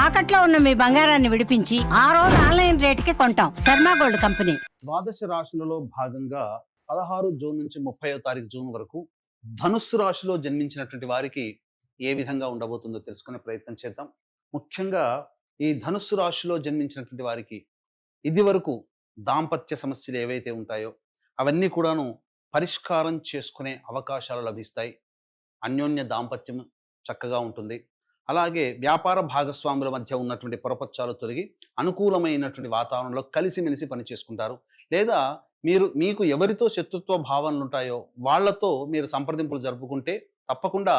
తాకట్లో ఉన్న మీ బంగారాన్ని విడిపించి ఆ రోజు ఆన్లైన్ రేటుకి కొంటాం. Sharma gold company. ద్వాదశ రాశులలో భాగంగా 16 జూన్ నుంచి 30వ తారీఖు జూన్ వరకు ధనుస్సు రాశిలో జన్మించినటువంటి వారికి ఏ విధంగా ఉండబోతుందో తెలుసుకునే ప్రయత్నం చేద్దాం. ముఖ్యంగా ఈ ధనుస్సు రాశిలో జన్మించినటువంటి వారికి ఇది వరకు దాంపత్య సమస్యలు ఏవైతే ఉంటాయో అవన్నీ కూడాను పరిష్కారం చేసుకునే అవకాశాలు లభిస్తాయి. అన్యోన్య దాంపత్యం చక్కగా ఉంటుంది. అలాగే వ్యాపార భాగస్వాముల మధ్య ఉన్నటువంటి పొరపచ్చాలు తొలగి అనుకూలమైనటువంటి వాతావరణంలో కలిసిమెలిసి పని చేసుకుంటారు. లేదా మీకు ఎవరితో శత్రుత్వ భావనలు ఉంటాయో వాళ్ళతో మీరు సంప్రదింపులు జరుపుకుంటే తప్పకుండా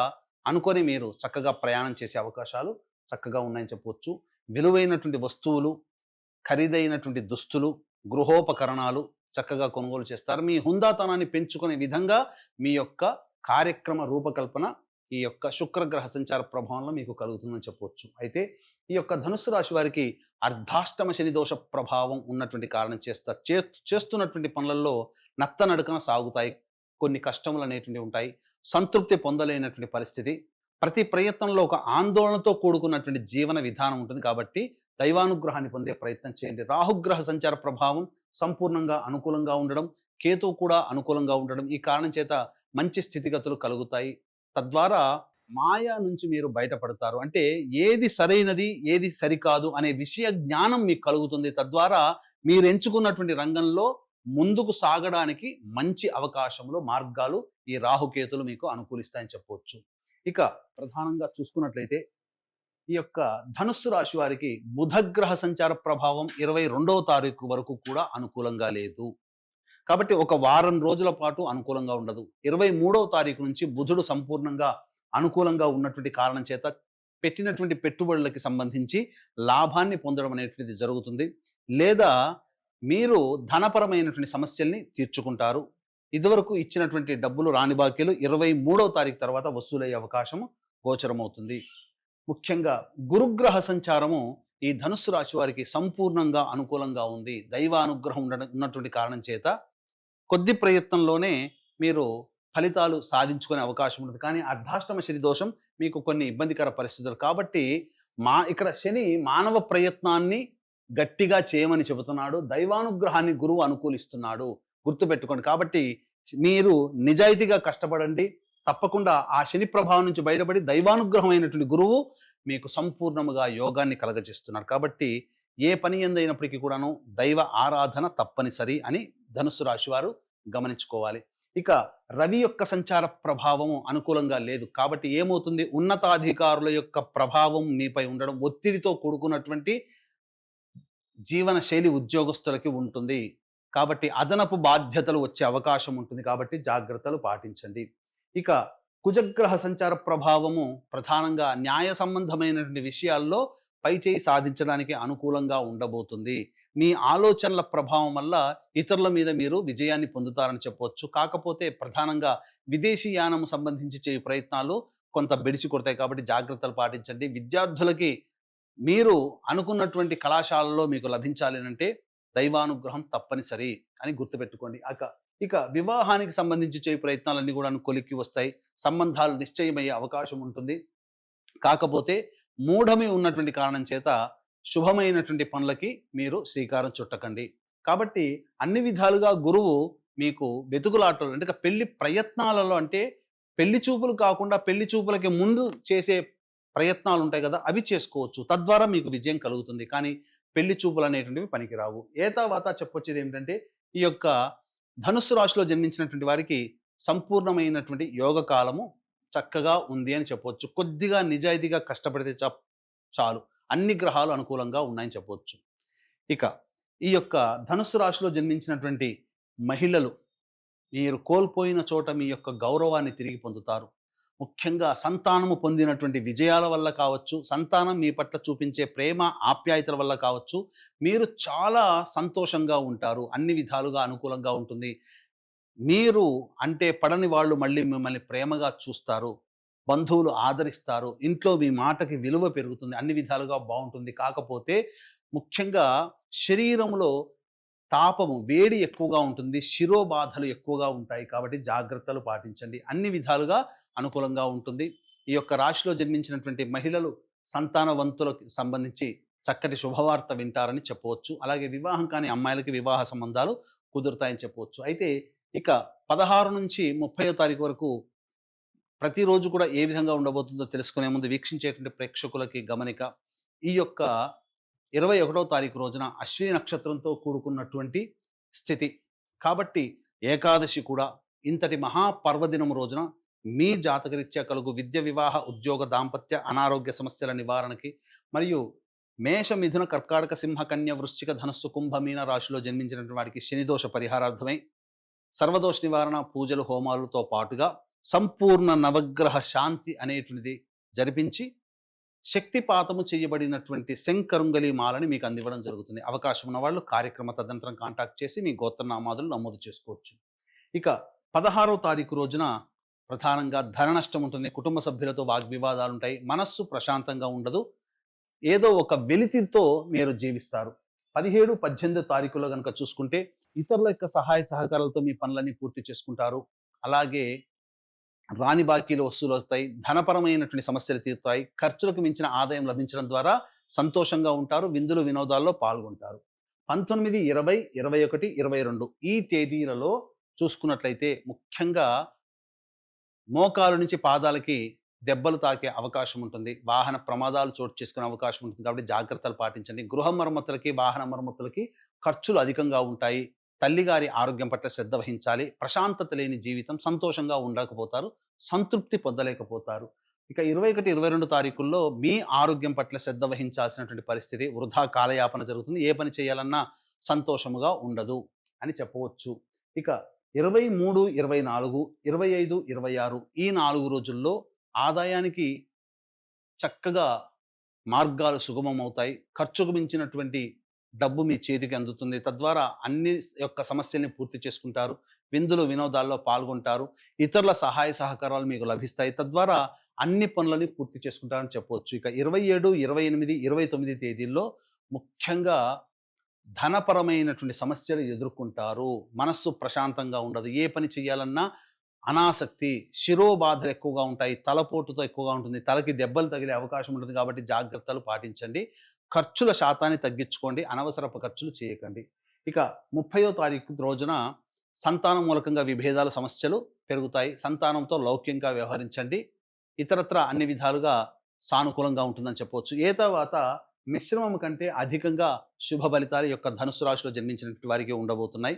అనుకొని మీరు చక్కగా ప్రయాణం చేసే అవకాశాలు చక్కగా ఉన్నాయని చెప్పవచ్చు. విలువైనటువంటి వస్తువులు, ఖరీదైనటువంటి దుస్తులు, గృహోపకరణాలు చక్కగా కొనుగోలు చేస్తారు. మీ హుందాతనాన్ని పెంచుకునే విధంగా మీ యొక్క కార్యక్రమ రూపకల్పన ఈ యొక్క శుక్రగ్రహ సంచార ప్రభావంలో మీకు కలుగుతుందని చెప్పవచ్చు. అయితే ఈ యొక్క ధనుస్సు రాశి వారికి అర్ధాష్టమ శని దోష ప్రభావం ఉన్నటువంటి కారణం చేస్తున్నటువంటి పనులలో నత్తనడకన సాగుతాయి. కొన్ని కష్టములు అనేటువంటివి ఉంటాయి. సంతృప్తి పొందలేనటువంటి పరిస్థితి, ప్రతి ప్రయత్నంలో ఒక ఆందోళనతో కూడుకున్నటువంటి జీవన విధానం ఉంటుంది. కాబట్టి దైవానుగ్రహాన్ని పొందే ప్రయత్నం చేయండి. రాహుగ్రహ సంచార ప్రభావం సంపూర్ణంగా అనుకూలంగా ఉండడం, కేతువు కూడా అనుకూలంగా ఉండడం, ఈ కారణం చేత మంచి స్థితిగతులు కలుగుతాయి. తద్వారా మాయా నుంచి మీరు బయటపడతారు. అంటే ఏది సరైనది ఏది సరికాదు అనే విషయ జ్ఞానం మీకు కలుగుతుంది. తద్వారా మీరు ఎంచుకున్నటువంటి రంగంలో ముందుకు సాగడానికి మంచి అవకాశములు, మార్గాలు ఈ రాహుకేతులు మీకు అనుకూలిస్తాయని చెప్పవచ్చు. ఇక ప్రధానంగా చూసుకున్నట్లయితే ఈ యొక్క ధనుస్సు రాశి వారికి బుధగ్రహ సంచార ప్రభావం 22వ తారీఖు వరకు కూడా అనుకూలంగా లేదు. కాబట్టి ఒక వారం రోజుల పాటు అనుకూలంగా ఉండదు. 23వ తారీఖు నుంచి బుధుడు సంపూర్ణంగా అనుకూలంగా ఉన్నటువంటి కారణం చేత పెట్టినటువంటి పెట్టుబడులకి సంబంధించి లాభాన్ని పొందడం అనేటువంటిది జరుగుతుంది. లేదా మీరు ధనపరమైనటువంటి సమస్యల్ని తీర్చుకుంటారు. ఇదివరకు ఇచ్చినటువంటి డబ్బులు రాని బాకీలు 23వ తారీఖు తర్వాత వసూలయ్యే అవకాశం గోచరమవుతుంది. ముఖ్యంగా గురుగ్రహ సంచారము ఈ ధనుస్సు రాశి వారికి సంపూర్ణంగా అనుకూలంగా ఉంది. దైవానుగ్రహం ఉన్నటువంటి కారణం చేత కొద్ది ప్రయత్నంలోనే మీరు ఫలితాలు సాధించుకునే అవకాశం ఉంటుంది. కానీ అర్ధాష్టమ శని దోషం మీకు కొన్ని ఇబ్బందికర పరిస్థితులు. కాబట్టి ఇక్కడ శని మానవ ప్రయత్నాన్ని గట్టిగా చేయమని చెబుతున్నాడు. దైవానుగ్రహాన్ని గురువు అనుకూలిస్తున్నాడు, గుర్తుపెట్టుకోండి. కాబట్టి మీరు నిజాయితీగా కష్టపడండి. తప్పకుండా ఆ శని ప్రభావం నుంచి బయటపడి దైవానుగ్రహమైనటువంటి గురువు మీకు సంపూర్ణముగా యోగాన్ని కలగజేస్తున్నారు. కాబట్టి ఏ పని ఎందైనప్పటికీ కూడాను దైవ ఆరాధన తప్పనిసరి అని ధనుస్సు రాశి వారు గమనించుకోవాలి. ఇక రవి యొక్క సంచార ప్రభావము అనుకూలంగా లేదు. కాబట్టి ఏమవుతుంది, ఉన్నతాధికారుల యొక్క ప్రభావం మీపై ఉండడం, ఒత్తిడితో కూడుకున్నటువంటి జీవన శైలి ఉద్యోగస్తులకి ఉంటుంది. కాబట్టి అదనపు బాధ్యతలు వచ్చే అవకాశం ఉంటుంది. కాబట్టి జాగ్రత్తలు పాటించండి. ఇక కుజగ్రహ సంచార ప్రభావము ప్రధానంగా న్యాయ సంబంధమైనటువంటి విషయాల్లో పైచేయి సాధించడానికి అనుకూలంగా ఉండబోతుంది. మీ ఆలోచనల ప్రభావం వల్ల ఇతరుల మీద మీరు విజయాన్ని పొందుతారని చెప్పవచ్చు. కాకపోతే ప్రధానంగా విదేశీయానం సంబంధించి చేయు ప్రయత్నాలు కొంత బెడిసి కొడతాయి. కాబట్టి జాగ్రత్తలు పాటించండి. విద్యార్థులకి మీరు అనుకున్నటువంటి కళాశాలలో మీకు లభించాలి అంటే దైవానుగ్రహం తప్పనిసరి అని గుర్తుపెట్టుకోండి. ఇక వివాహానికి సంబంధించి చేయు ప్రయత్నాలన్నీ కూడా కొలిక్కి వస్తాయి. సంబంధాలు నిశ్చయమయ్యే అవకాశం ఉంటుంది. కాకపోతే మూఢమి ఉన్నటువంటి కారణం చేత శుభమైనటువంటి పనులకి మీరు శ్రీకారం చుట్టకండి. కాబట్టి అన్ని విధాలుగా గురువు మీకు వెతుకులాటలు అంటే పెళ్లి ప్రయత్నాలలో, అంటే పెళ్లి చూపులు కాకుండా పెళ్లి చూపులకి ముందు చేసే ప్రయత్నాలు ఉంటాయి కదా, అవి చేసుకోవచ్చు. తద్వారా మీకు విజయం కలుగుతుంది. కానీ పెళ్లి చూపులు అనేటువంటివి పనికిరావు. ఏతావాత చెప్పొచ్చేది ఏమిటంటే ఈ యొక్క ధనుస్సు రాశిలో జన్మించినటువంటి వారికి సంపూర్ణమైనటువంటి యోగ కాలము చక్కగా ఉంది అని చెప్పవచ్చు. కొద్దిగా నిజాయితీగా కష్టపడితే చాలు, అన్ని గ్రహాలు అనుకూలంగా ఉన్నాయని చెప్పవచ్చు. ఇక ఈ యొక్క ధనుస్సు రాశిలో జన్మించినటువంటి మహిళలు మీరు కోల్పోయిన చోట మీ యొక్క గౌరవాన్ని తిరిగి పొందుతారు. ముఖ్యంగా సంతానము పొందినటువంటి విజయాల వల్ల కావచ్చు, సంతానం మీ పట్ల చూపించే ప్రేమ ఆప్యాయతల వల్ల కావచ్చు, మీరు చాలా సంతోషంగా ఉంటారు. అన్ని విధాలుగా అనుకూలంగా ఉంటుంది. మీరు అంటే పడని వాళ్ళు మళ్ళీ మిమ్మల్ని ప్రేమగా చూస్తారు, బంధువులు ఆదరిస్తారు, ఇంట్లో మీ మాటకి విలువ పెరుగుతుంది, అన్ని విధాలుగా బాగుంటుంది. కాకపోతే ముఖ్యంగా శరీరంలో తాపము, వేడి ఎక్కువగా ఉంటుంది, శిరోబాధలు ఎక్కువగా ఉంటాయి. కాబట్టి జాగ్రత్తలు పాటించండి. అన్ని విధాలుగా అనుకూలంగా ఉంటుంది. ఈ యొక్క రాశిలో జన్మించినటువంటి మహిళలు సంతానవంతులకు సంబంధించి చక్కటి శుభవార్త వింటారని చెప్పవచ్చు. అలాగే వివాహం కాని అమ్మాయిలకి వివాహ సంబంధాలు కుదురుతాయని చెప్పవచ్చు. అయితే ఇక 16 నుంచి 30వ తారీఖు వరకు ప్రతిరోజు కూడా ఏ విధంగా ఉండబోతుందో తెలుసుకునే ముందు వీక్షించేటువంటి ప్రేక్షకులకి గమనిక. ఈ యొక్క 21వ తారీఖు రోజున అశ్విని నక్షత్రంతో కూడుకున్నటువంటి స్థితి. కాబట్టి ఏకాదశి కూడా ఇంతటి మహాపర్వదినం రోజున మీ జాతకరీత్యా కలుగు విద్య, వివాహ, ఉద్యోగ, దాంపత్య, అనారోగ్య సమస్యల నివారణకి మరియు మేష, మిథున, కర్కాటక, సింహ, కన్య, వృశ్చిక, ధనస్సు, కుంభ, మీన రాశిలో జన్మించినటువంటి వాడికి శనిదోష పరిహారార్థమై సర్వదోష నివారణ పూజలు, హోమాలతో పాటుగా సంపూర్ణ నవగ్రహ శాంతి అనేటువంటిది జరిపించి శక్తిపాతము చేయబడినటువంటి శంకరుంగలి మాలని మీకు అందివ్వడం జరుగుతుంది. అవకాశం ఉన్న వాళ్ళు కార్యక్రమ తదనంతరం కాంటాక్ట్ చేసి మీ గోత్రనామాదులు నమోదు చేసుకోవచ్చు. ఇక 16వ తారీఖు రోజున ప్రధానంగా ధన నష్టం ఉంటుంది. కుటుంబ సభ్యులతో వాగ్వివాదాలు ఉంటాయి. మనస్సు ప్రశాంతంగా ఉండదు. ఏదో ఒక వెలితితో మీరు జీవిస్తారు. 17, 18 తారీఖులో కనుక చూసుకుంటే ఇతరుల యొక్క సహాయ సహకారాలతో మీ పనులన్నీ పూర్తి చేసుకుంటారు. అలాగే రాని బాకీలు వసూలు వస్తాయి. ధనపరమైనటువంటి సమస్యలు తీరుతాయి. ఖర్చులకు మించిన ఆదాయం లభించడం ద్వారా సంతోషంగా ఉంటారు. విందులు వినోదాల్లో పాల్గొంటారు. 19, 20, 21, 22 ఈ తేదీలలో చూసుకున్నట్లయితే ముఖ్యంగా మోకాలు నుంచి పాదాలకి దెబ్బలు తాకే అవకాశం ఉంటుంది. వాహన ప్రమాదాలు చోటు చేసుకునే అవకాశం ఉంటుంది. కాబట్టి జాగ్రత్తలు పాటించండి. గృహ మరమ్మతులకి, వాహన మరమ్మతులకి ఖర్చులు అధికంగా ఉంటాయి. తల్లిగారి ఆరోగ్యం పట్ల శ్రద్ధ వహించాలి. ప్రశాంతత లేని జీవితం, సంతోషంగా ఉండకపోతారు, సంతృప్తి పొందలేకపోతారు. ఇక 21, 22 తారీఖుల్లో మీ ఆరోగ్యం పట్ల శ్రద్ధ వహించాల్సినటువంటి పరిస్థితి. వృధా కాలయాపన జరుగుతుంది. ఏ పని చేయాలన్నా సంతోషముగా ఉండదు అని చెప్పవచ్చు. ఇక 23, 24, 25, 26 ఈ 4 రోజుల్లో ఆదాయానికి చక్కగా మార్గాలు సుగమం అవుతాయి. ఖర్చుకు మించినటువంటి డబ్బు మీ చేతికి అందుతుంది. తద్వారా అన్ని యొక్క సమస్యల్ని పూర్తి చేసుకుంటారు. విందులు వినోదాల్లో పాల్గొంటారు. ఇతరుల సహాయ సహకారాలు మీకు లభిస్తాయి. తద్వారా అన్ని పనులని పూర్తి చేసుకుంటారని చెప్పవచ్చు. ఇక 27, 28, 29 తేదీల్లో ముఖ్యంగా ధనపరమైనటువంటి సమస్యలు ఎదుర్కొంటారు. మనస్సు ప్రశాంతంగా ఉండదు. ఏ పని చేయాలన్నా అనాసక్తి, శిరోబాధలు ఎక్కువగా ఉంటాయి. తలపోటుతో ఎక్కువగా ఉంటుంది. తలకి దెబ్బలు తగిలే అవకాశం ఉంటుంది. కాబట్టి జాగ్రత్తలు పాటించండి. ఖర్చుల శాతాన్ని తగ్గించుకోండి. అనవసరపు ఖర్చులు చేయకండి. ఇక 30వ తారీఖు రోజున సంతానం మూలకంగా విభేదాలు, సమస్యలు పెరుగుతాయి. సంతానంతో లౌక్యంగా వ్యవహరించండి. ఇతరత్ర అన్ని విధాలుగా సానుకూలంగా ఉంటుందని చెప్పవచ్చు. తర్వాత మిశ్రమం కంటే అధికంగా శుభ ఫలితాలు యొక్క ధనుస్సు రాశిలో జన్మించినటువంటి వారికి ఉండబోతున్నాయి.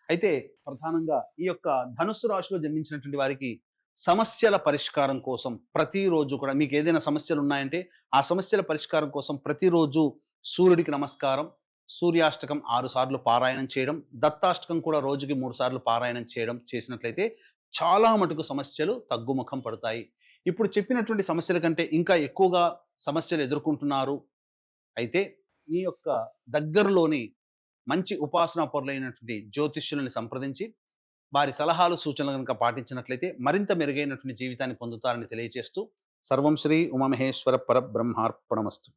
అయితే ప్రధానంగా ఈ యొక్క ధనుస్సు రాశిలో జన్మించినటువంటి వారికి సమస్యల పరిష్కారం కోసం ప్రతిరోజు కూడా మీకు ఏదైనా సమస్యలు ఉన్నాయంటే ఆ సమస్యల పరిష్కారం కోసం ప్రతిరోజు సూర్యుడికి నమస్కారం, సూర్యాష్టకం 6 సార్లు పారాయణం చేయడం, దత్తాష్టకం కూడా రోజుకి 3 సార్లు పారాయణం చేయడం చేసినట్లయితే చాలా మటుకు సమస్యలు తగ్గుముఖం పడతాయి. ఇప్పుడు చెప్పినటువంటి సమస్యల కంటే ఇంకా ఎక్కువగా సమస్యలు ఎదుర్కొంటున్నారు అయితే మీ యొక్క దగ్గరలోని మంచి ఉపాసనా పరులైనటువంటి జ్యోతిష్యులను సంప్రదించి వారి సలహాలు, సూచనలు కనుక పాటించినట్లయితే మరింత మెరుగైనటువంటి జీవితాన్ని పొందుతారని తెలియజేస్తూ సర్వం శ్రీ ఉమామహేశ్వర పరబ్రహ్మార్పణమస్తు.